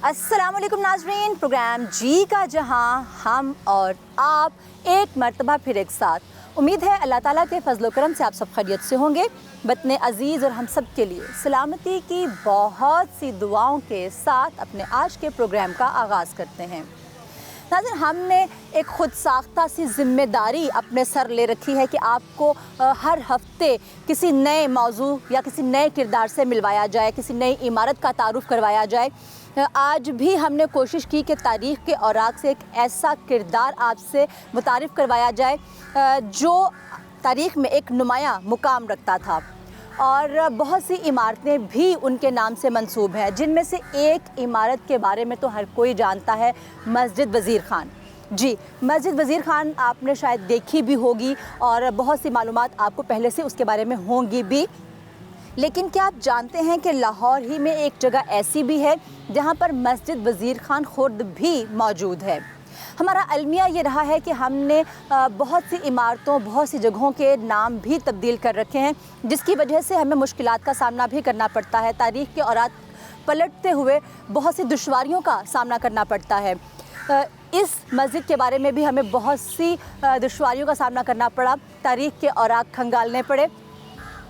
अस्सलामुअलैकुम नाज़रीन, प्रोग्राम जी का जहां हम और आप एक मरतबा फिर एक साथ। उम्मीद है अल्लाह ताला के फजल करम से आप सब खैरियत से होंगे। वतन अज़ीज़ और हम सब के लिए सलामती की बहुत सी दुआओं के साथ अपने आज के प्रोग्राम का आगाज़ करते हैं। नाज़रीन, हमने एक ख़ुद साख्ता सी ज़िम्मेदारी अपने सर ले रखी है कि आपको हर हफ्ते किसी नए मौजू या किसी नए किरदार से मिलवाया जाए, किसी नई इमारत का तारुफ़ करवाया जाए। आज भी हमने कोशिश की कि तारीख़ के औराक से एक ऐसा किरदार आपसे मुतारिफ़ करवाया जाए जो तारीख़ में एक नुमायाँ मुकाम रखता था, और बहुत सी इमारतें भी उनके नाम से मंसूब हैं, जिनमें से एक इमारत के बारे में तो हर कोई जानता है, मस्जिद वज़ीर ख़ान। जी, मस्जिद वज़ीर ख़ान आपने शायद देखी भी होगी और बहुत सी मालूमात आपको पहले से उसके बारे में होंगी भी। लेकिन क्या आप जानते हैं कि लाहौर ही में एक जगह ऐसी भी है जहाँ पर मस्जिद वज़ीर ख़ान खुर्द भी मौजूद है। हमारा अलमिया ये रहा है कि हमने बहुत सी इमारतों, बहुत सी जगहों के नाम भी तब्दील कर रखे हैं, जिसकी वजह से हमें मुश्किलात का सामना भी करना पड़ता है। तारीख़ के औरात पलटते हुए बहुत सी दुश्वारियों का सामना करना पड़ता है। इस मस्जिद के बारे में भी हमें बहुत सी दुश्वारियों का सामना करना पड़ा, तारीख़ के औराक खंगालने पड़े,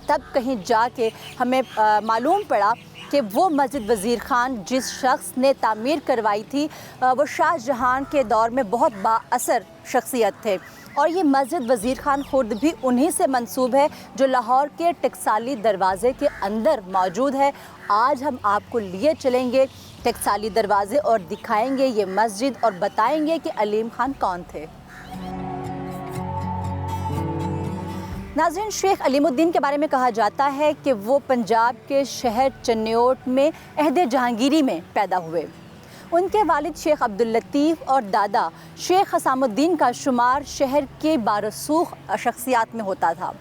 तब कहीं जाके हमें मालूम पड़ा कि वो मस्जिद वज़ीर ख़ान जिस शख्स ने तामीर करवाई थी वो शाहजहां के दौर में बहुत बाअसर शख्सियत थे, और ये मस्जिद वज़ीर ख़ान खुर्द भी उन्हीं से मंसूब है जो लाहौर के टकसाली दरवाज़े के अंदर मौजूद है। आज हम आपको लिए चलेंगे टकसाली दरवाज़े और दिखाएंगे ये मस्जिद और बताएंगे कि अलीम ख़ान कौन थे। नाज़रीन, शेख अलीमुद्दीन के बारे में कहा जाता है कि वो पंजाब के शहर चन्योट में अहद जहांगीरी में पैदा हुए। उनके वालिद शेख अब्दुल लतीफ़ और दादा शेख हसामुद्दीन का शुमार शहर के बारसूख शख्सियात में होता था।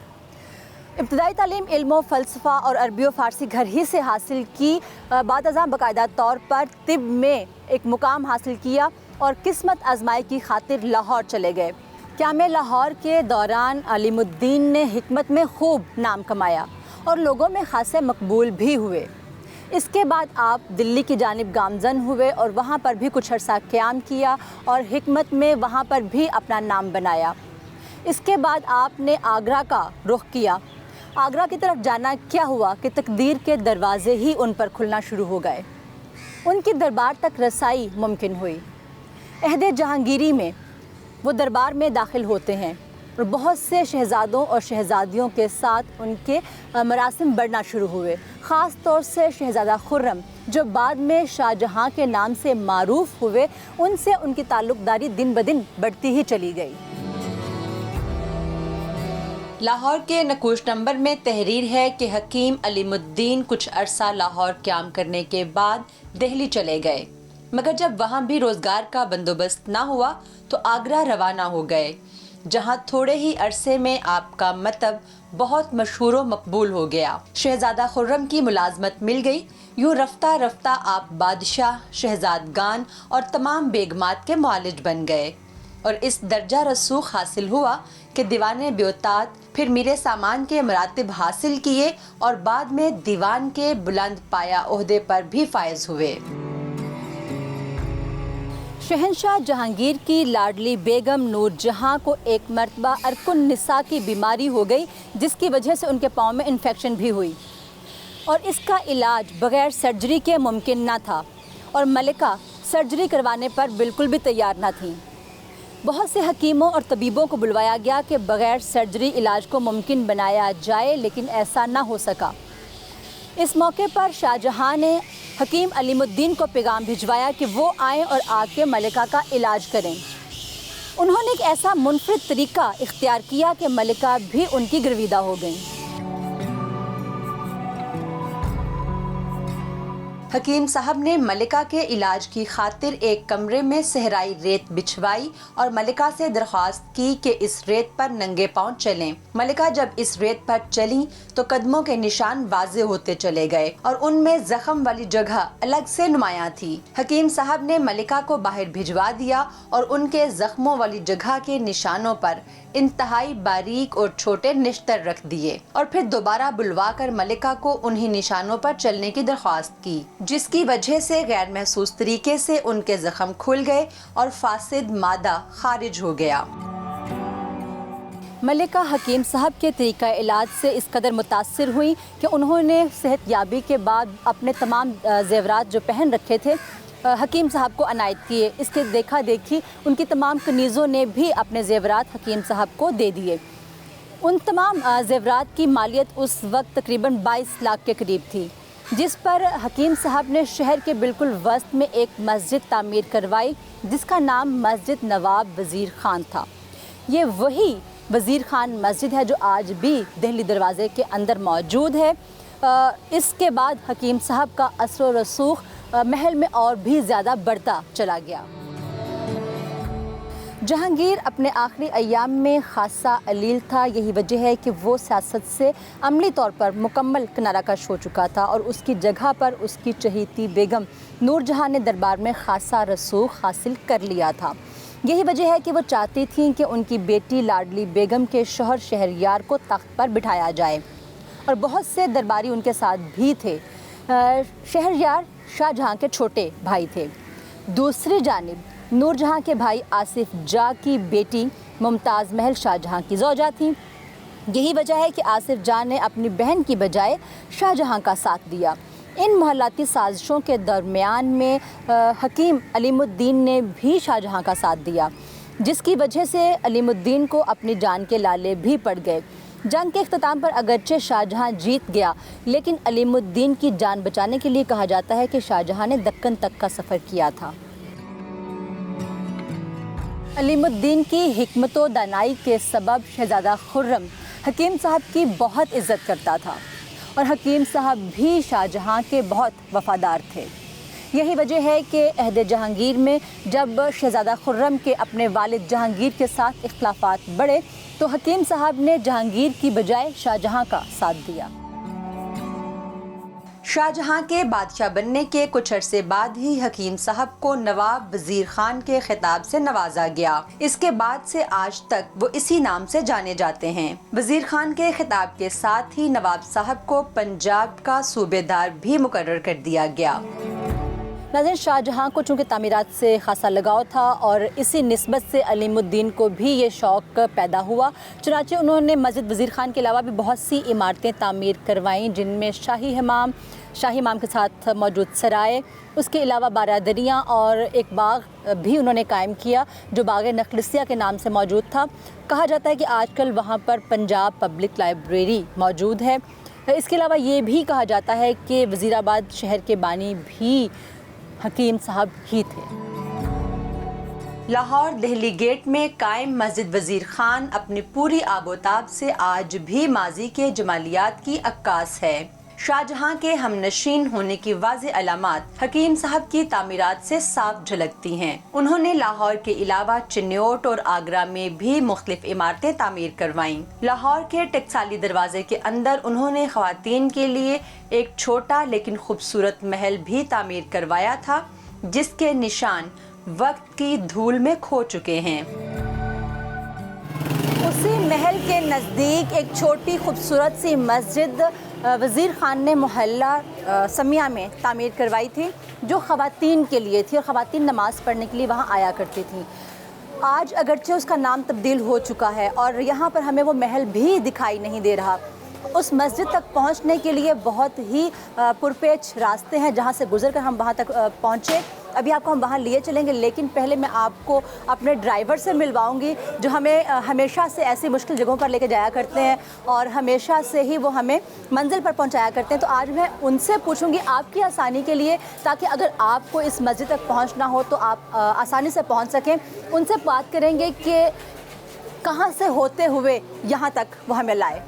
इब्तदाई तालीम इल्म फ़लसफ़ा और अरबी व फ़ारसी घर ही से हासिल की। बाद अज़ां बाकायदा तौर पर तिब में एक मुकाम हासिल किया और किस्मत आजमाई की खातिर लाहौर चले गए। क़याम लाहौर के दौरान अलीमुद्दीन ने हिकमत में खूब नाम कमाया और लोगों में खासे मकबूल भी हुए। इसके बाद आप दिल्ली की जानिब गामज़न हुए और वहाँ पर भी कुछ अर्सा क़याम किया और हिकमत में वहाँ पर भी अपना नाम बनाया। इसके बाद आपने आगरा का रुख किया। आगरा की तरफ जाना क्या हुआ कि तकदीर के दरवाज़े ही उन पर खुलना शुरू हो गए। उनकी दरबार तक रसाई मुमकिन हुई। अहद जहांगीरी में वो दरबार में दाखिल होते हैं और बहुत से शहज़ादों और शहज़ादियों के साथ उनके मरासिम बढ़ना शुरू हुए। ख़ास तौर से शहज़ादा खुर्रम, जो बाद में शाहजहां के नाम से मारूफ़ हुए, उनसे उनकी ताल्लुक़दारी दिन ब दिन बढ़ती ही चली गई। लाहौर के नकूश नंबर में तहरीर है कि हकीम अलीमुद्दीन कुछ अरसा लाहौर क़याम करने के बाद दिल्ली चले गए, मगर जब वहाँ भी रोज़गार का बंदोबस्त ना हुआ तो आगरा रवाना हो गए, जहाँ थोड़े ही अरसे में आपका मतब बहुत मशहूर व मकबूल हो गया। शहज़ादा खुर्रम की मुलाजमत मिल गई। यूँ रफ्ता रफ्ता आप बादशाह, शहजादगान और तमाम बेगमात के मुआलिज बन गए और इस दर्जा रसूख हासिल हुआ कि दीवाने ब्योतात, फिर मीरे सामान के मरातिब हासिल किए और बाद में दीवान के बुलंद पाया ओहदे पर भी फायज हुए। शहंशाह जहांगीर की लाडली बेगम नूरजहां को एक मरतबा अरकुन निसा की बीमारी हो गई, जिसकी वजह से उनके पाँव में इन्फेक्शन भी हुई और इसका इलाज बग़ैर सर्जरी के मुमकिन ना था, और मलिका सर्जरी करवाने पर बिल्कुल भी तैयार ना थी। बहुत से हकीमों और तबीबों को बुलवाया गया कि बग़ैर सर्जरी इलाज को मुमकिन बनाया जाए, लेकिन ऐसा ना हो सका। इस मौके पर शाहजहां ने हकीम अलीमुद्दीन को पैगाम भिजवाया कि वो आएँ और आके मलिका का इलाज करें। उन्होंने एक ऐसा मुनफरिद तरीका इख्तियार किया कि मलिका भी उनकी गिरविदा हो गई। हकीम साहब ने मलिका के इलाज की खातिर एक कमरे में सहराई रेत बिछवाई और मलिका से दरख्वास्त की कि इस रेत पर नंगे पांव चलें। मलिका जब इस रेत पर चली तो कदमों के निशान वाज़े होते चले गए और उनमें जख्म वाली जगह अलग से नुमायां थी। हकीम साहब ने मलिका को बाहर भिजवा दिया और उनके जख्मों वाली जगह के निशानों पर इंतहाई बारीक और छोटे निश्तर रख दिए और फिर दोबारा बुलवा कर मलिका को उन्हीं निशानों पर चलने की दरख्वास्त की। जिसकी वजह से गैर महसूस तरीके से उनके ज़ख्म खुल गए और फासिद मादा खारिज हो गया। मलिका हकीम साहब के तरीक़ा इलाज से इस कदर मुतासिर हुई कि उन्होंने सेहतयाबी के बाद अपने तमाम ज़ेवरात जो पहन रखे थे हकीम साहब को अनायत किए। इसके देखा देखी उनकी तमाम कनीज़ों ने भी अपने ज़ेवरात हकीम साहब को दे दिए। उन तमाम ज़ेवरात की मालियत उस वक्त तकरीबन 22 लाख के करीब थी, जिस पर हकीम साहब ने शहर के बिल्कुल वस्त में एक मस्जिद तामीर करवाई जिसका नाम मस्जिद नवाब वज़ीर ख़ान था। ये वही वज़ीर ख़ान मस्जिद है जो आज भी दिल्ली दरवाज़े के अंदर मौजूद है। इसके बाद हकीम साहब का असर व रसूख महल में और भी ज़्यादा बढ़ता चला गया। जहांगीर अपने आखिरी अय्याम में खासा अलील था। यही वजह है कि वो सियासत से अमली तौर पर मुकम्मल किनारा कश हो चुका था और उसकी जगह पर उसकी चहीती बेगम नूरजहां ने दरबार में खासा रसूख हासिल कर लिया था। यही वजह है कि वो चाहती थीं कि उनकी बेटी लाडली बेगम के शौहर शहरयार को तख्त पर बिठाया जाए और बहुत से दरबारी उनके साथ भी थे। शहरयार शाहजहां के छोटे भाई थे। दूसरी जानिब नूरजहां के भाई आसिफ जा की बेटी मुमताज़ महल शाहजहां की ज़ौजा थी। यही वजह है कि आसिफ जा ने अपनी बहन की बजाय शाहजहां का साथ दिया। इन मोहल्लाती साजिशों के दरमियान में हकीम अलीमुद्दीन ने भी शाहजहां का साथ दिया, जिसकी वजह से अलीमुद्दीन को अपनी जान के लाले भी पड़ गए। जंग के इख्तिताम पर अगरचे शाहजहां जीत गया, लेकिन अलीमुद्दीन की जान बचाने के लिए कहा जाता है कि शाहजहां ने दक्कन तक का सफ़र किया था। अलीमुद्दीन की हिकमत व दानाई के सबब शहज़ादा खुर्रम हकीम साहब की बहुत इज़्ज़त करता था और हकीम साहब भी शाहजहां के बहुत वफ़ादार थे। यही वजह है कि अहद जहांगीर में जब शहज़ादा खुर्रम के अपने वालिद जहांगीर के साथ इख्तिलाफ़ात बढ़े तो हकीम साहब ने जहांगीर की बजाय शाहजहां का साथ दिया। शाहजहां के बादशाह बनने के कुछ अरसे बाद ही हकीम साहब को नवाब वज़ीर ख़ान के खिताब से नवाजा गया। इसके बाद से आज तक वो इसी नाम से जाने जाते हैं। वज़ीर ख़ान के खिताब के साथ ही नवाब साहब को पंजाब का सूबेदार भी मुकर्रर कर दिया गया। नाज़रीन, शाहजहां को चूँकि तामीरात से खासा लगाव था और इसी निस्बत से अलीमुद्दीन को भी ये शौक़ पैदा हुआ। चुनांचे उन्होंने मस्जिद वज़ीर ख़ान के अलावा भी बहुत सी इमारतें तामीर करवाईं, जिनमें शाही इमाम के साथ मौजूद सराय, उसके अलावा बारादरियाँ और एक बाग भी उन्होंने कायम किया जो बाग नखलिसिया के नाम से मौजूद था। कहा जाता है कि आजकल वहाँ पर पंजाब पब्लिक लाइब्रेरी मौजूद है। इसके अलावा ये भी कहा जाता है कि वज़ीराबाद शहर के बानी भी हकीम साहब ही थे। लाहौर दिल्ली गेट में कायम मस्जिद वज़ीर ख़ान अपनी पूरी आबोताब से आज भी माजी के जमालियात की अक्कास है। शाहजहां के हमनशीन होने की वाज़ेह अलामात हकीम साहब की तामीरात से साफ झलकती हैं। उन्होंने लाहौर के अलावा चिन्योट और आगरा में भी मुख्तलिफ इमारतें तामीर करवाईं। लाहौर के टकसाली दरवाजे के अंदर उन्होंने ख़वातीन के लिए एक छोटा लेकिन खूबसूरत महल भी तामीर करवाया था, जिसके निशान वक्त की धूल में खो चुके हैं। उसी महल के नज़दीक एक छोटी खूबसूरत सी मस्जिद वज़ीर ख़ान ने मोहल्ला समिया में तामीर करवाई थी, जो ख़वातीन के लिए थी और ख़वातीन नमाज़ पढ़ने के लिए वहाँ आया करती थी। आज अगरचे उसका नाम तब्दील हो चुका है और यहाँ पर हमें वो महल भी दिखाई नहीं दे रहा। उस मस्जिद तक पहुँचने के लिए बहुत ही पुरपेच रास्ते हैं, जहाँ से गुज़र कर हम वहाँ तक पहुँचे। अभी आपको हम वहाँ लिए चलेंगे, लेकिन पहले मैं आपको अपने ड्राइवर से मिलवाऊंगी जो हमें हमेशा से ऐसी मुश्किल जगहों पर लेके जाया करते हैं और हमेशा से ही वो हमें मंजिल पर पहुँचाया करते हैं। तो आज मैं उनसे पूछूंगी आपकी आसानी के लिए, ताकि अगर आपको इस मस्जिद तक पहुँचना हो तो आप आसानी से पहुँच सकें। उनसे बात करेंगे कि कहाँ से होते हुए यहाँ तक वो हमें लाए।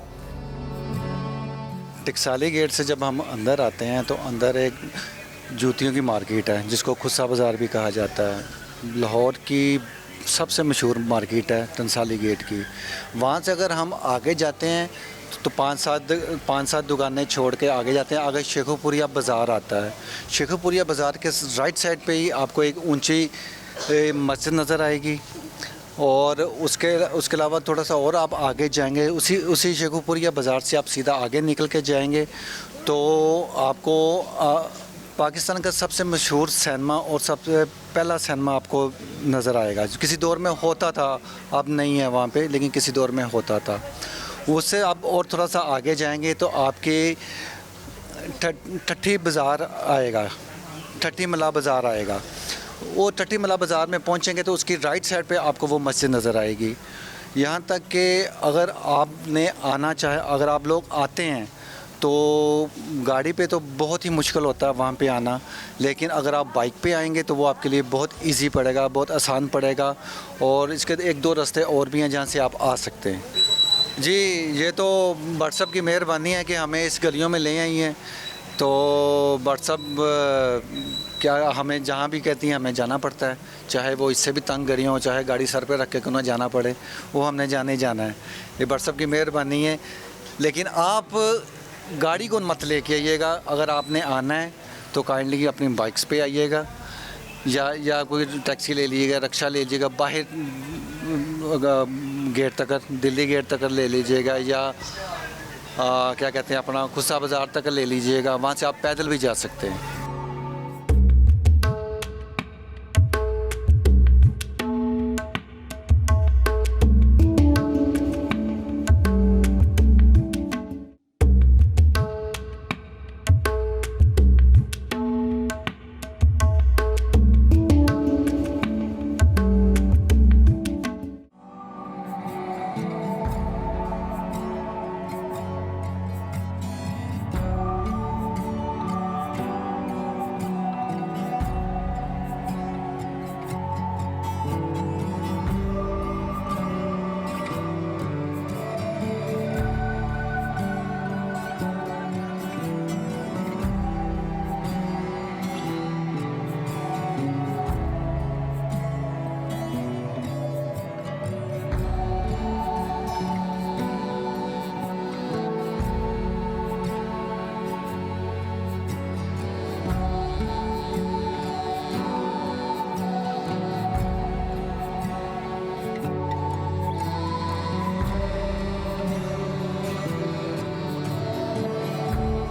टकसाली गेट से जब हम अंदर आते हैं तो अंदर एक जूतियों की मार्केट है, जिसको खुस्सा बाज़ार भी कहा जाता है। लाहौर की सबसे मशहूर मार्केट है टकसाली गेट की। वहाँ से अगर हम आगे जाते हैं तो पाँच सात दुकानें छोड़ के आगे जाते हैं, आगे शेखुपुरिया बाज़ार आता है। शेखुपुरिया बाज़ार के राइट साइड पे ही आपको एक ऊंची मस्जिद नज़र आएगी और उसके अलावा थोड़ा सा और आप आगे जाएंगे, उसी शेखुपुरिया बाज़ार से आप सीधा आगे निकल के जाएंगे तो आपको पाकिस्तान का सबसे मशहूर सिनेमा और सबसे पहला सिनेमा आपको नज़र आएगा, जो किसी दौर में होता था, अब नहीं है वहाँ पे, लेकिन किसी दौर में होता था। उससे आप और थोड़ा सा आगे जाएंगे तो आपके ठट्ठी बाज़ार आएगा, ठट्ठी मला बाज़ार आएगा। वो ठट्ठी मला बाज़ार में पहुँचेंगे तो उसकी राइट साइड पे आपको वो मस्जिद नज़र आएगी। यहाँ तक कि अगर आपने आना चाहे, अगर आप लोग आते हैं तो गाड़ी पे तो बहुत ही मुश्किल होता है वहाँ पे आना, लेकिन अगर आप बाइक पे आएंगे तो वो आपके लिए बहुत इजी पड़ेगा, बहुत आसान पड़ेगा। और इसके एक दो रास्ते और भी हैं जहाँ से आप आ सकते हैं। जी, ये तो व्हाट्सअप की मेहरबानी है कि हमें इस गलियों में ले आई हैं। तो व्हाट्सअप क्या, हमें जहाँ भी कहती हैं हमें जाना पड़ता है, चाहे वो इससे भी तंग गलियाँ हो, चाहे गाड़ी सर पे रख के क्यों ना जाना पड़े, वो हमने जाना ही जाना है। ये व्हाट्सअप की मेहरबानी है। लेकिन आप गाड़ी को मत लेके आइएगा, अगर आपने आना है तो काइंडली अपनी बाइक्स पे आइएगा, या कोई टैक्सी ले लीजिएगा, रिक्शा ले लीजिएगा, बाहर गेट तक, दिल्ली गेट तक ले लीजिएगा, या क्या कहते हैं अपना खुस्सा बाज़ार तक ले लीजिएगा, वहाँ से आप पैदल भी जा सकते हैं।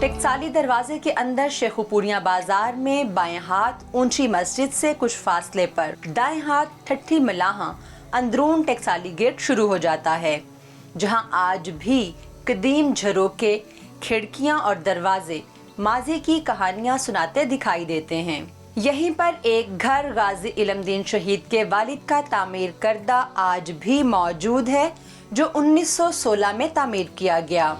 टेकसाली दरवाजे के अंदर शेखुपुरिया बाजार में बाएं हाथ ऊंची मस्जिद से कुछ फासले पर दाएं हाथ ठट्ठी मलाहा अंदरून टेकसाली गेट शुरू हो जाता है, जहां आज भी कदीम झरोके, खिड़कियां और दरवाजे माजी की कहानियां सुनाते दिखाई देते हैं। यहीं पर एक घर गाजी इलमदीन शहीद के वालिद का तामीर करदा आज भी मौजूद है, जो 1916 में तामीर किया गया।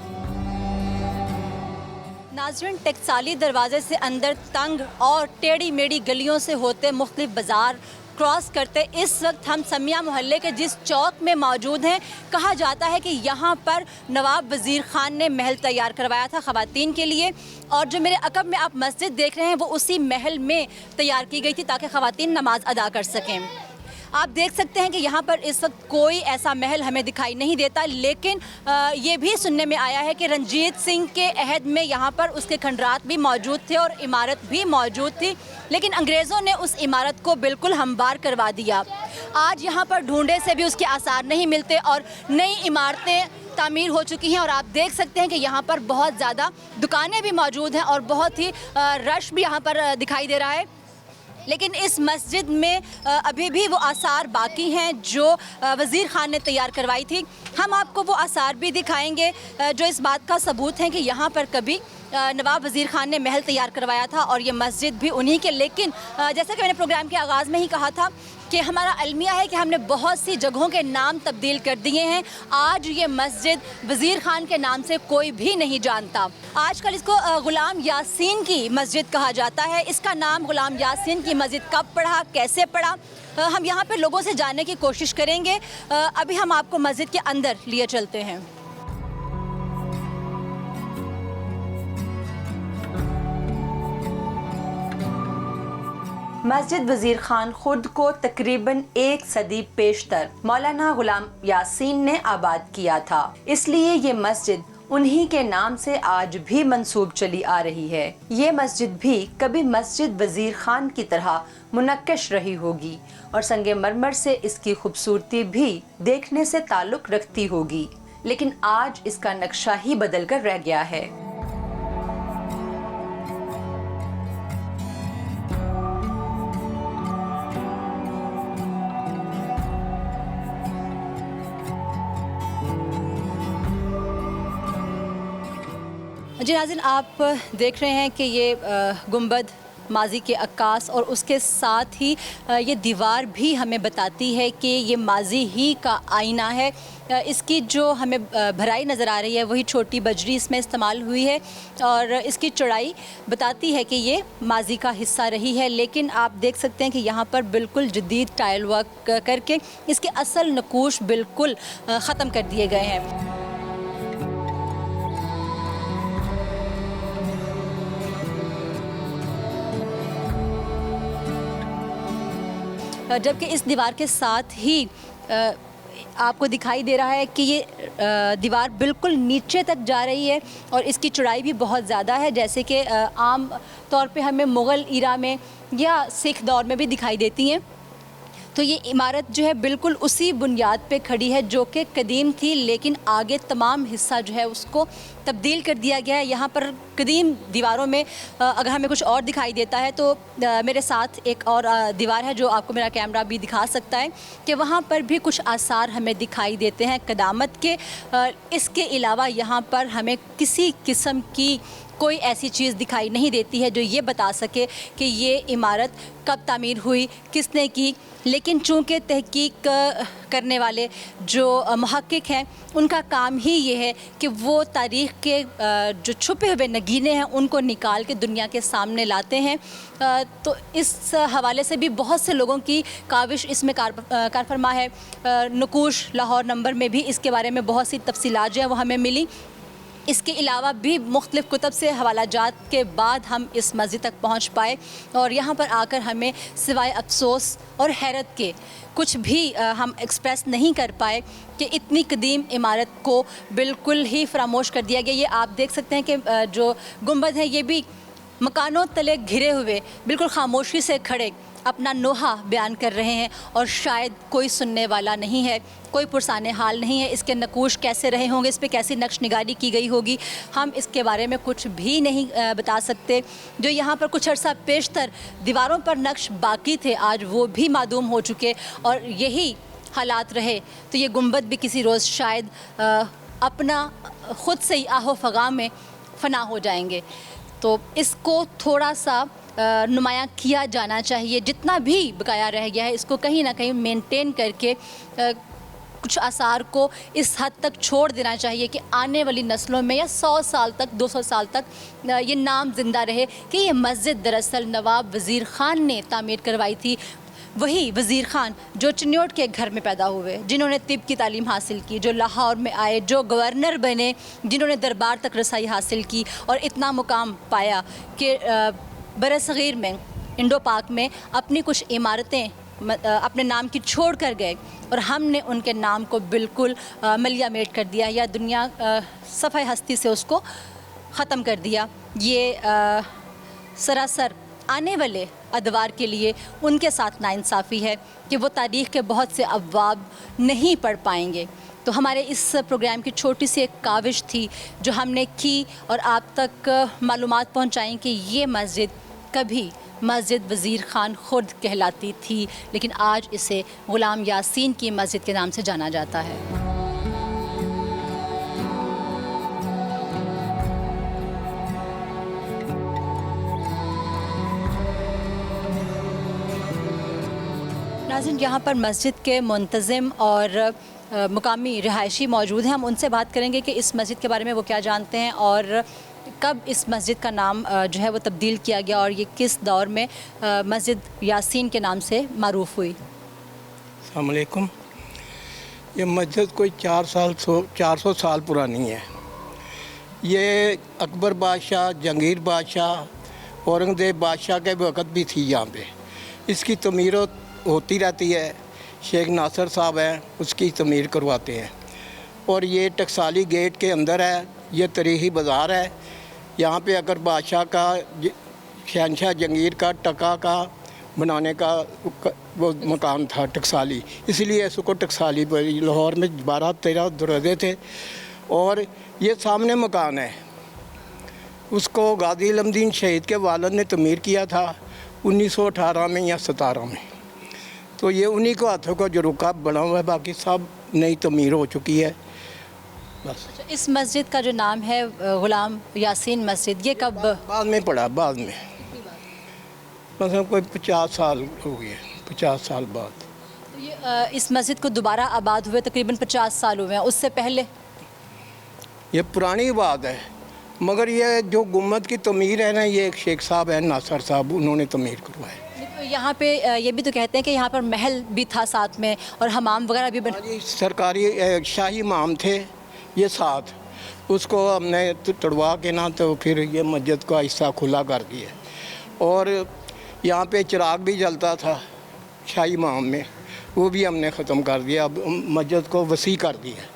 नाज़रीन, टेकसाली दरवाजे से अंदर तंग और टेढ़ी मेढ़ी गलियों से होते मुख्तलिफ बाज़ार क्रॉस करते इस वक्त हम समिया मोहल्ले के जिस चौक में मौजूद हैं, कहा जाता है कि यहाँ पर नवाब वज़ीर ख़ान ने महल तैयार करवाया था ख़वातीन के लिए, और जो मेरे अकब में आप मस्जिद देख रहे हैं वो उसी महल में तैयार की गई थी ताकि ख़वातीन नमाज अदा कर सकें। आप देख सकते हैं कि यहाँ पर इस वक्त कोई ऐसा महल हमें दिखाई नहीं देता, लेकिन ये भी सुनने में आया है कि रंजीत सिंह के अहद में यहाँ पर उसके खंडरात भी मौजूद थे और इमारत भी मौजूद थी, लेकिन अंग्रेज़ों ने उस इमारत को बिल्कुल हमवार करवा दिया। आज यहाँ पर ढूंढे से भी उसके आसार नहीं मिलते और नई इमारतें तामीर हो चुकी हैं, और आप देख सकते हैं कि यहाँ पर बहुत ज़्यादा दुकानें भी मौजूद हैं और बहुत ही रश भी यहाँ पर दिखाई दे रहा है। लेकिन इस मस्जिद में अभी भी वो आसार बाकी हैं जो वज़ीर ख़ान ने तैयार करवाई थी। हम आपको वो आसार भी दिखाएंगे जो इस बात का सबूत है कि यहाँ पर कभी नवाब वज़ीर ख़ान ने महल तैयार करवाया था और ये मस्जिद भी उन्हीं के। लेकिन जैसा कि मैंने प्रोग्राम के आगाज़ में ही कहा था कि हमारा अलमिया है कि हमने बहुत सी जगहों के नाम तब्दील कर दिए हैं। आज ये मस्जिद वज़ीर ख़ान के नाम से कोई भी नहीं जानता। आजकल इसको ग़ुलाम यासीन की मस्जिद कहा जाता है। इसका नाम ग़ुलाम यासीन की मस्जिद कब पड़ा, कैसे पड़ा, हम यहाँ पे लोगों से जानने की कोशिश करेंगे। अभी हम आपको मस्जिद के अंदर लिए चलते हैं। मस्जिद वज़ीर ख़ान खुद को तकरीबन 1 सदी पेशतर मौलाना ग़ुलाम यासीन ने आबाद किया था, इसलिए ये मस्जिद उन्हीं के नाम से आज भी मंसूब चली आ रही है। ये मस्जिद भी कभी मस्जिद वज़ीर ख़ान की तरह मुनक्कश रही होगी और संगे मरमर से इसकी खूबसूरती भी देखने से ताल्लुक़ रखती होगी, लेकिन आज इसका नक्शा ही बदल कर रह गया है। जी नाज़रीन, आप देख रहे हैं कि ये गुंबद माजी के अक्कास और उसके साथ ही ये दीवार भी हमें बताती है कि ये माजी ही का आईना है। इसकी जो हमें भराई नज़र आ रही है वही छोटी बजरी इसमें इस्तेमाल हुई है और इसकी चौड़ाई बताती है कि ये माजी का हिस्सा रही है। लेकिन आप देख सकते हैं कि यहाँ पर बिल्कुल जदीद टाइल वर्क करके इसके असल नकूश बिल्कुल ख़त्म कर दिए गए हैं। जबकि इस दीवार के साथ ही आपको दिखाई दे रहा है कि ये दीवार बिल्कुल नीचे तक जा रही है और इसकी चौड़ाई भी बहुत ज़्यादा है, जैसे कि आम तौर पे हमें मुग़ल ईरा में या सिख दौर में भी दिखाई देती हैं। तो ये इमारत जो है बिल्कुल उसी बुनियाद पे खड़ी है जो कि कदीम थी, लेकिन आगे तमाम हिस्सा जो है उसको तब्दील कर दिया गया है। यहाँ पर कदीम दीवारों में अगर हमें कुछ और दिखाई देता है तो मेरे साथ एक और दीवार है जो आपको मेरा कैमरा भी दिखा सकता है कि वहाँ पर भी कुछ आसार हमें दिखाई देते हैं क़दामत के। इसके अलावा यहाँ पर हमें किसी किस्म की कोई ऐसी चीज़ दिखाई नहीं देती है जो ये बता सके कि ये इमारत कब तामीर हुई, किसने की। लेकिन चूँकि तहकीक करने वाले जो मुहक्किक हैं उनका काम ही ये है कि वो तारीख़ के जो छुपे हुए नगीने हैं उनको निकाल के दुनिया के सामने लाते हैं। तो इस हवाले से भी बहुत से लोगों की काविश इसमें कार फरमा है। नकूश लाहौर नंबर में भी इसके बारे में बहुत सी तफसीलात जो है वो हमें मिली। इसके अलावा भी मुख्तलिफ़ कुतब से हवालाजात के बाद हम इस मस्जिद तक पहुँच पाए और यहाँ पर आकर हमें सिवाय अफसोस और हैरत के कुछ भी हम एक्सप्रेस नहीं कर पाए कि इतनी कदीम इमारत को बिल्कुल ही फरामोश कर दिया गया। ये आप देख सकते हैं कि जो गुंबद है ये भी मकानों तले घिरे हुए बिल्कुल खामोशी से खड़े अपना नोहा बयान कर रहे हैं और शायद कोई सुनने वाला नहीं है, कोई पुरसाने हाल नहीं है। इसके नकूश कैसे रहे होंगे, इस पर कैसी नक्श निगारी की गई होगी, हम इसके बारे में कुछ भी नहीं बता सकते। जो यहाँ पर कुछ अर्सा पेशतर दीवारों पर नक्श बाकी थे आज वो भी मादूम हो चुके और यही हालात रहे तो ये गुंबद भी किसी रोज़ शायद अपना ख़ुद से ही आहो फ़गा में फ़ना हो जाएंगे। तो इसको थोड़ा सा नुमायाँ किया जाना चाहिए। जितना भी बकाया रह गया है इसको कहीं ना कहीं मेंटेन करके कुछ आसार को इस हद तक छोड़ देना चाहिए कि आने वाली नस्लों में या 100 साल तक 200 साल तक ये नाम ज़िंदा रहे कि ये मस्जिद दरअसल नवाब वज़ीर ख़ान ने तामीर करवाई थी। वही वज़ीर ख़ान जो चिन्योट के घर में पैदा हुए, जिन्होंने तिब की तालीम हासिल की, जो लाहौर में आए, जो गवर्नर बने, जिन्होंने दरबार तक रसाई हासिल की और इतना मुकाम पाया कि बरसग़ीर में इंडो पाक में अपनी कुछ इमारतें अपने नाम की छोड़ कर गए और हमने उनके नाम को बिल्कुल मलिया मेट कर दिया या दुनिया सफ़े हस्ती से उसको ख़त्म कर दिया। ये सरासर आने वाले अदवार के लिए उनके साथ नाइंसाफ़ी है कि वो तारीख़ के बहुत से अबवाब नहीं पढ़ पाएंगे। तो हमारे इस प्रोग्राम की छोटी सी एक काविश थी जो हमने की और आप तक मालूमात पहुंचाई कि ये मस्जिद कभी मस्जिद वज़ीर ख़ान ख़ुद कहलाती थी, लेकिन आज इसे ग़ुलाम यासीन की मस्जिद के नाम से जाना जाता है। नाज़रीन, यहाँ पर मस्जिद के मुंतज़िम और मुकामी रिहायशी मौजूद हैं। हम उनसे बात करेंगे कि इस मस्जिद के बारे में वो क्या जानते हैं और कब इस मस्जिद का नाम जो है वो तब्दील किया गया और ये किस दौर में मस्जिद यासीन के नाम से मारूफ़ हुई। अस्सलाम वालेकुम। ये मस्जिद कोई 400 साल पुरानी है। ये अकबर बादशाह, जहांगीर बादशाह, औरंगज़ेब बादशाह के वक़्त भी थी यहाँ पे। इसकी तमीर होती रहती है। शेख नासिर साहब हैं उसकी तमीर करवाते हैं। और ये टकसाली गेट के अंदर है। ये तरीही बाज़ार है। यहाँ पे अगर बादशाह का शहनशाह जहांगीर का टका का बनाने का वो मकान था टकसाली, इसलिए इसको टकसाली। लाहौर में 12-13 दरवाजे थे और ये सामने मकान है। उसको गाज़ी अलमदीन शहीद के वालिद ने तमीर किया था 1918 में या 17 में। तो ये उन्हीं को हाथों का जो रुका बना हुआ है, बाकी सब नई तमीर हो चुकी है। बस। अच्छा, इस मस्जिद का जो नाम है गुलाम यासीन मस्जिद, ये कब? बाद में पड़ा, बाद में, मतलब कोई 50 साल हो गए, 50 साल बाद। तो ये इस मस्जिद को दोबारा आबाद हुए तकरीबन 50 साल हुए हैं, उससे पहले? ये पुरानी बात है, मगर ये जो गुम्बद की तमीर है ना, ये एक शेख साहब है, नासर साहब, उन्होंने तमीर करवाया। यहाँ पे ये भी तो कहते हैं कि यहाँ पर महल भी था साथ में और हमाम वगैरह भी हाँ जी, सरकारी शाही इमाम थे ये साथ, उसको हमने तोड़वा के ना, तो फिर ये मस्जिद का हिस्सा खुला कर दिया। और यहाँ पे चिराग भी जलता था शाही इमाम में, वो भी हमने ख़त्म कर दिया, अब मस्जिद को वसी कर दिया।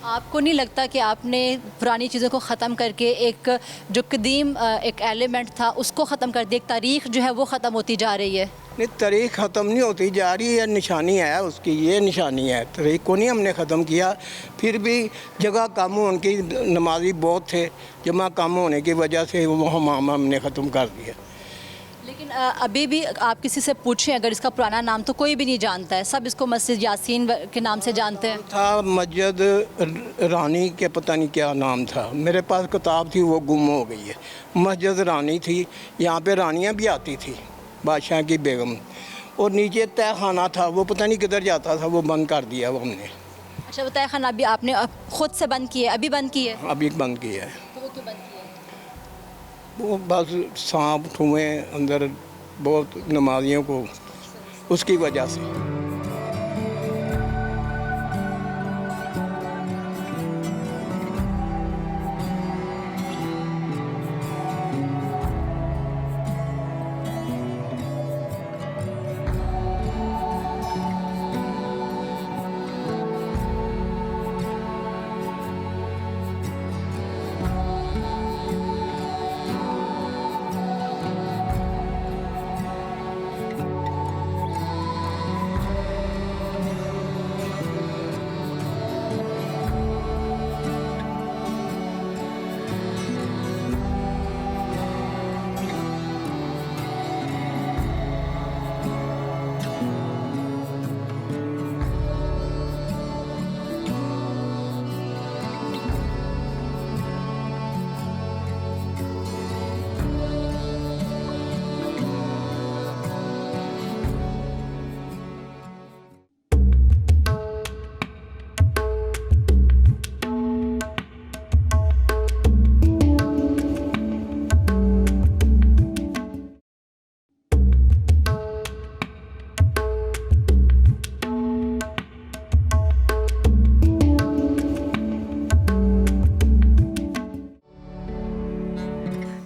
आपको नहीं लगता कि आपने पुरानी चीज़ों को ख़त्म करके एक जो कदीम एक एलिमेंट था उसको ख़त्म कर दिया, एक तारीख़ जो है वो ख़त्म होती जा रही है? नहीं, तारीख़ ख़त्म नहीं होती जा रही है, निशानी है उसकी, ये निशानी है, तारीख़ को नहीं हमने ख़त्म किया। फिर भी जगह कम होने की, नमाजी बहुत थे, जमा कम होने की वजह से वो हमाम हमने ख़त्म कर दिया। लेकिन अभी भी आप किसी से पूछें अगर इसका पुराना नाम तो कोई भी नहीं जानता है, सब इसको मस्जिद यासीन के नाम से जानते हैं। था मस्जिद रानी के, पता नहीं क्या नाम था, मेरे पास किताब थी वो गुम हो गई है। मस्जिद रानी थी, यहाँ पे रानियाँ भी आती थी, बादशाह की बेगम। और नीचे तय खाना था, वो पता नहीं किधर जाता था, वो बंद कर दिया वो हमने। अच्छा, वो तय खाना अभी आपने खुद से बंद किया है? अभी बंद किया है? अभी बंद किया है। तो वो क्यों बंद किया है? वो बस सांप ठुए अंदर बहुत नमाजियों को, उसकी वजह से।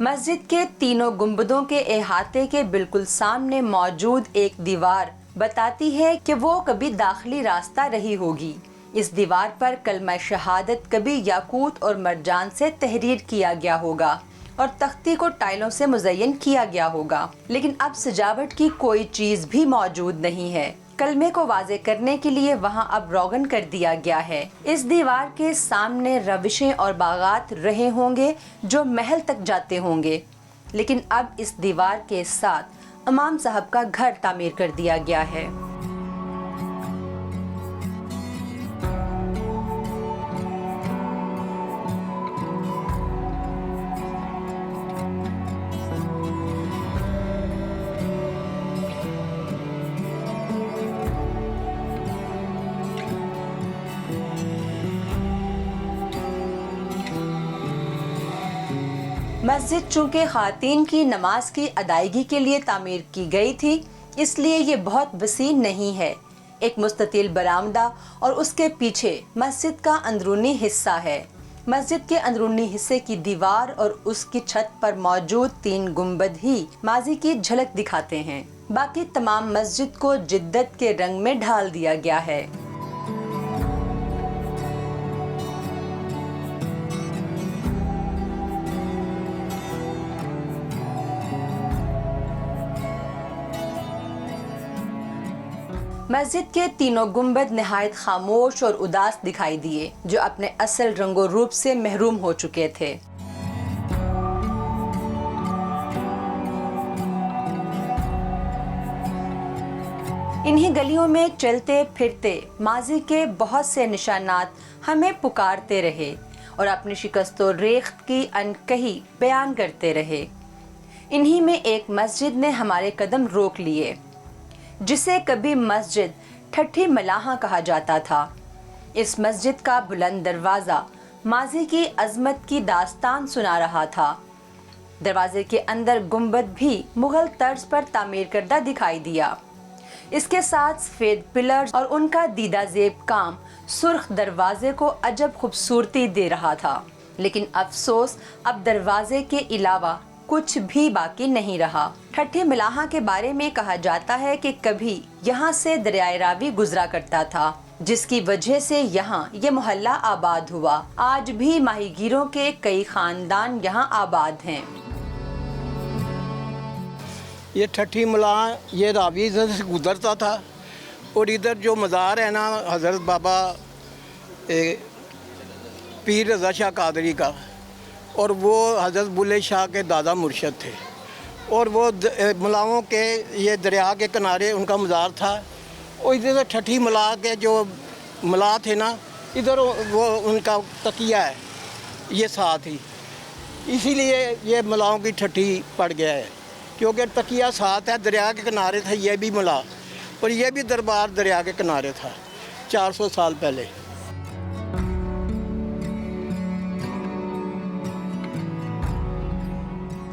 मस्जिद के तीनों गुंबदों के अहाते के बिल्कुल सामने मौजूद एक दीवार बताती है कि वो कभी दाखिली रास्ता रही होगी। इस दीवार पर कलमा शहादत कभी याकूत और मरजान से तहरीर किया गया होगा और तख्ती को टाइलों से मुज़य्यन किया गया होगा, लेकिन अब सजावट की कोई चीज़ भी मौजूद नहीं है। कलमे को वाज़े करने के लिए वहाँ अब रोगन कर दिया गया है। इस दीवार के सामने रविशें और बागात रहे होंगे जो महल तक जाते होंगे, लेकिन अब इस दीवार के साथ इमाम साहब का घर तामीर कर दिया गया है। मस्जिद चूँकि ख़ातीन की नमाज की अदायगी के लिए तामीर की गई थी, इसलिए ये बहुत वसी नहीं है। एक मुस्ततिल बरामदा और उसके पीछे मस्जिद का अंदरूनी हिस्सा है। मस्जिद के अंदरूनी हिस्से की दीवार और उसकी छत पर मौजूद 3 गुंबद ही माजी की झलक दिखाते हैं। बाकी तमाम मस्जिद को जिद्दत के रंग में ढाल दिया गया है। मस्जिद के तीनों गुंबद नहायत खामोश और उदास दिखाई दिए, जो अपने असल रंगो रूप से महरूम हो चुके थे। इन्हीं गलियों में चलते फिरते माजी के बहुत से निशानात हमें पुकारते रहे और अपनी शिकस्तो रेख्त की अनकही बयान करते रहे। इन्हीं में एक मस्जिद ने हमारे कदम रोक लिए, जिसे कभी मस्जिद ठट्ठी मलाहा कहा जाता था। इस मस्जिद का बुलंद दरवाज़ा माजी की अजमत की दास्तान सुना रहा था। दरवाजे के अंदर गुंबद भी मुगल तर्ज पर तामीर करदा दिखाई दिया। इसके साथ सफ़ेद पिलर्स और उनका दीदा ज़ेब काम सुर्ख दरवाजे को अजब खूबसूरती दे रहा था। लेकिन अफसोस अब दरवाजे के अलावा कुछ भी बाकी नहीं रहा। ठट्ठी मलाहा के बारे में कहा जाता है कि कभी यहाँ से दरियाए रावी गुजरा करता था, जिसकी वजह से यहाँ ये मोहल्ला आबाद हुआ। आज भी माहीगीरों के कई खानदान यहाँ आबाद हैं। ये ठट्ठी मला ये रावी इधर से गुजरता था और इधर जो मज़ार है ना हज़रत बाबा पीर रज़ा शाह कादरी का, और वो हज़रत बुल्ले शाह के दादा मुर्शद थे, और वो मलाओं के ये दरिया के किनारे उनका मज़ार था। और इधर ठट्ठी मला के जो मला थे ना, इधर वो उनका तकिया है ये साथ ही, इसीलिए ये मलाओं की ठट्ठी पड़ गया है, क्योंकि तकिया साथ है, दरिया के किनारे था ये भी मला, और ये भी दरबार दरिया के किनारे था 400 साल पहले।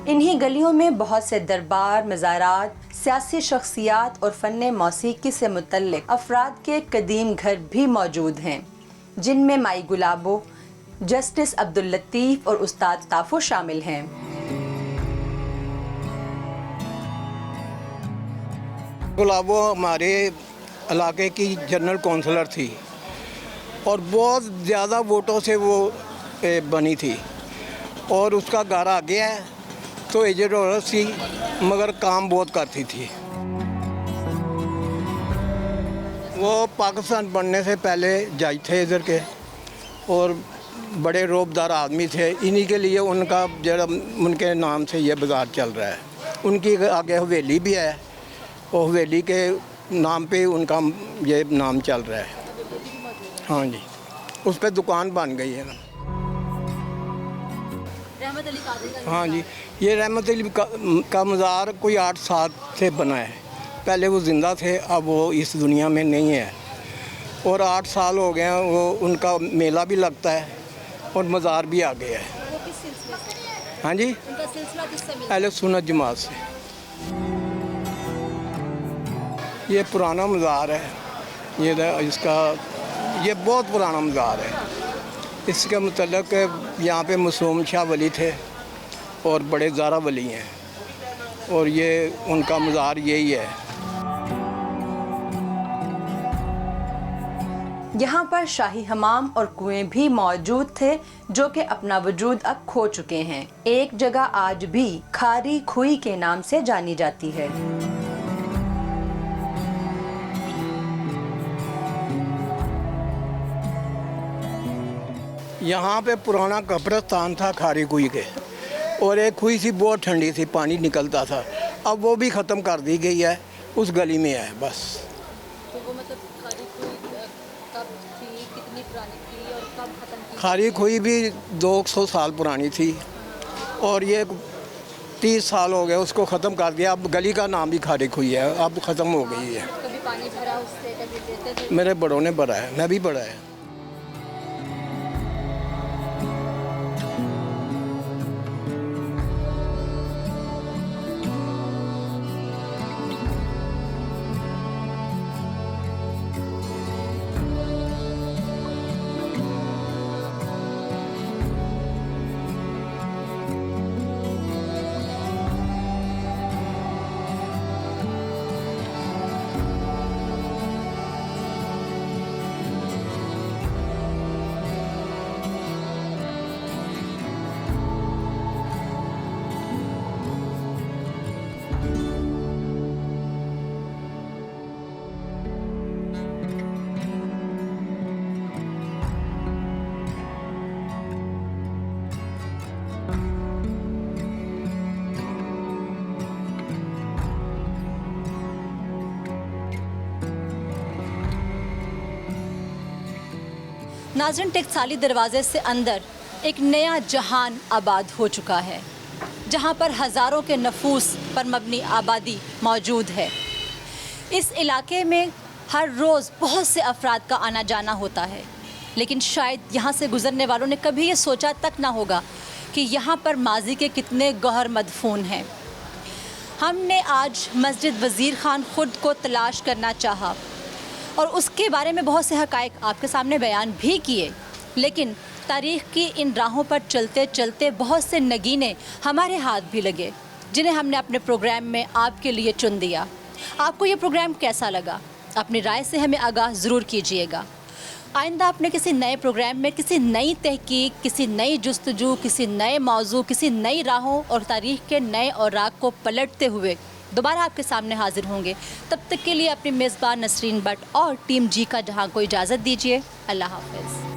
इन्हीं गलियों में बहुत से दरबार, मज़ारात, सियासी शख्सियात और फ़न मौसीकी से मुतल्लिक़ अफराद के कदीम घर भी मौजूद हैं, जिनमें माई गुलाबो, जस्टिस अब्दुल लतीफ़ और उस्ताद ताफ़ो शामिल हैं। गुलाबो हमारे इलाके की जनरल कौंसलर थी और बहुत ज़्यादा वोटों से वो बनी थी, और उसका घर आ गया है तो एजेड औरत थी मगर काम बहुत करती थी। वो पाकिस्तान बनने से पहले जज थे इधर के, और बड़े रोबदार आदमी थे। इन्हीं के लिए उनका जरा उनके नाम से ये बाज़ार चल रहा है। उनकी आगे हवेली भी है और हवेली के नाम पे उनका ये नाम चल रहा है। हाँ जी, उस पर दुकान बन गई है ना। रहमत अली कादरी। हाँ जी, ये रहमत अली का मज़ार कोई 8 साल से बना है। पहले वो ज़िंदा थे, अब वो इस दुनिया में नहीं है, और 8 साल हो गए हैं। वो उनका मेला भी लगता है और मज़ार भी आ गया है। वो किस सिलसिले से? हाँ जी, उनका सिलसिला किससे मिला? अहले सुन्नत जमात से। ये पुराना मज़ार है, ये बहुत पुराना मज़ार है। इसके मुतल्लिक़ यहाँ पे मासूम शाह वली थे और बड़े ज़ारा वली हैं, और ये उनका मज़ार यही है। यहाँ पर शाही हमाम और कुएं भी मौजूद थे, जो कि अपना वजूद अब खो चुके हैं। एक जगह आज भी खारी खुई के नाम से जानी जाती है। यहाँ पे पुराना कब्रिस्तान था खारी कुई के, और एक कुई सी बहुत ठंडी थी, पानी निकलता था। अब वो भी ख़त्म कर दी गई है, उस गली में है बस। तो वो मतलब खारी खुई कब थी, कितनी पुरानी थी और कब ख़त्म की? खारी खुई भी 200 साल पुरानी थी, और ये 30 साल हो गए उसको ख़त्म कर दिया। अब गली का नाम भी खारी खुई है, अब ख़त्म हो गई है। कभी पानी भरा उससे, कभी देते थे? मेरे बड़ों ने भरा है, मैं भी भरा है। नाज़रीन, टकसाली दरवाज़े से अंदर एक नया जहान आबाद हो चुका है, जहां पर हज़ारों के नफूस पर मबनी आबादी मौजूद है। इस इलाके में हर रोज़ बहुत से अफराद का आना जाना होता है, लेकिन शायद यहाँ से गुज़रने वालों ने कभी ये सोचा तक ना होगा कि यहाँ पर माजी के कितने गौहर मदफून हैं। हमने आज मस्जिद वज़ीर ख़ान ख़ुद को तलाश करना चाहा और उसके बारे में बहुत से हक़ाइक़ आपके सामने बयान भी किए, लेकिन तारीख़ की इन राहों पर चलते चलते बहुत से नगीने हमारे हाथ भी लगे, जिन्हें हमने अपने प्रोग्राम में आपके लिए चुन दिया। आपको ये प्रोग्राम कैसा लगा? अपनी राय से हमें आगाह ज़रूर कीजिएगा। आइंदा अपने किसी नए प्रोग्राम में किसी नई तहकीक, किसी नई जुस्तजू, किसी नए मौजू, किसी नई राहों और तारीख़ के नए औराक को पलटते हुए दोबारा आपके सामने हाजिर होंगे। तब तक के लिए अपनी मेज़बान नसरीन बट और टीम जी का जहां को इजाज़त दीजिए। अल्लाह हाफ़िज़।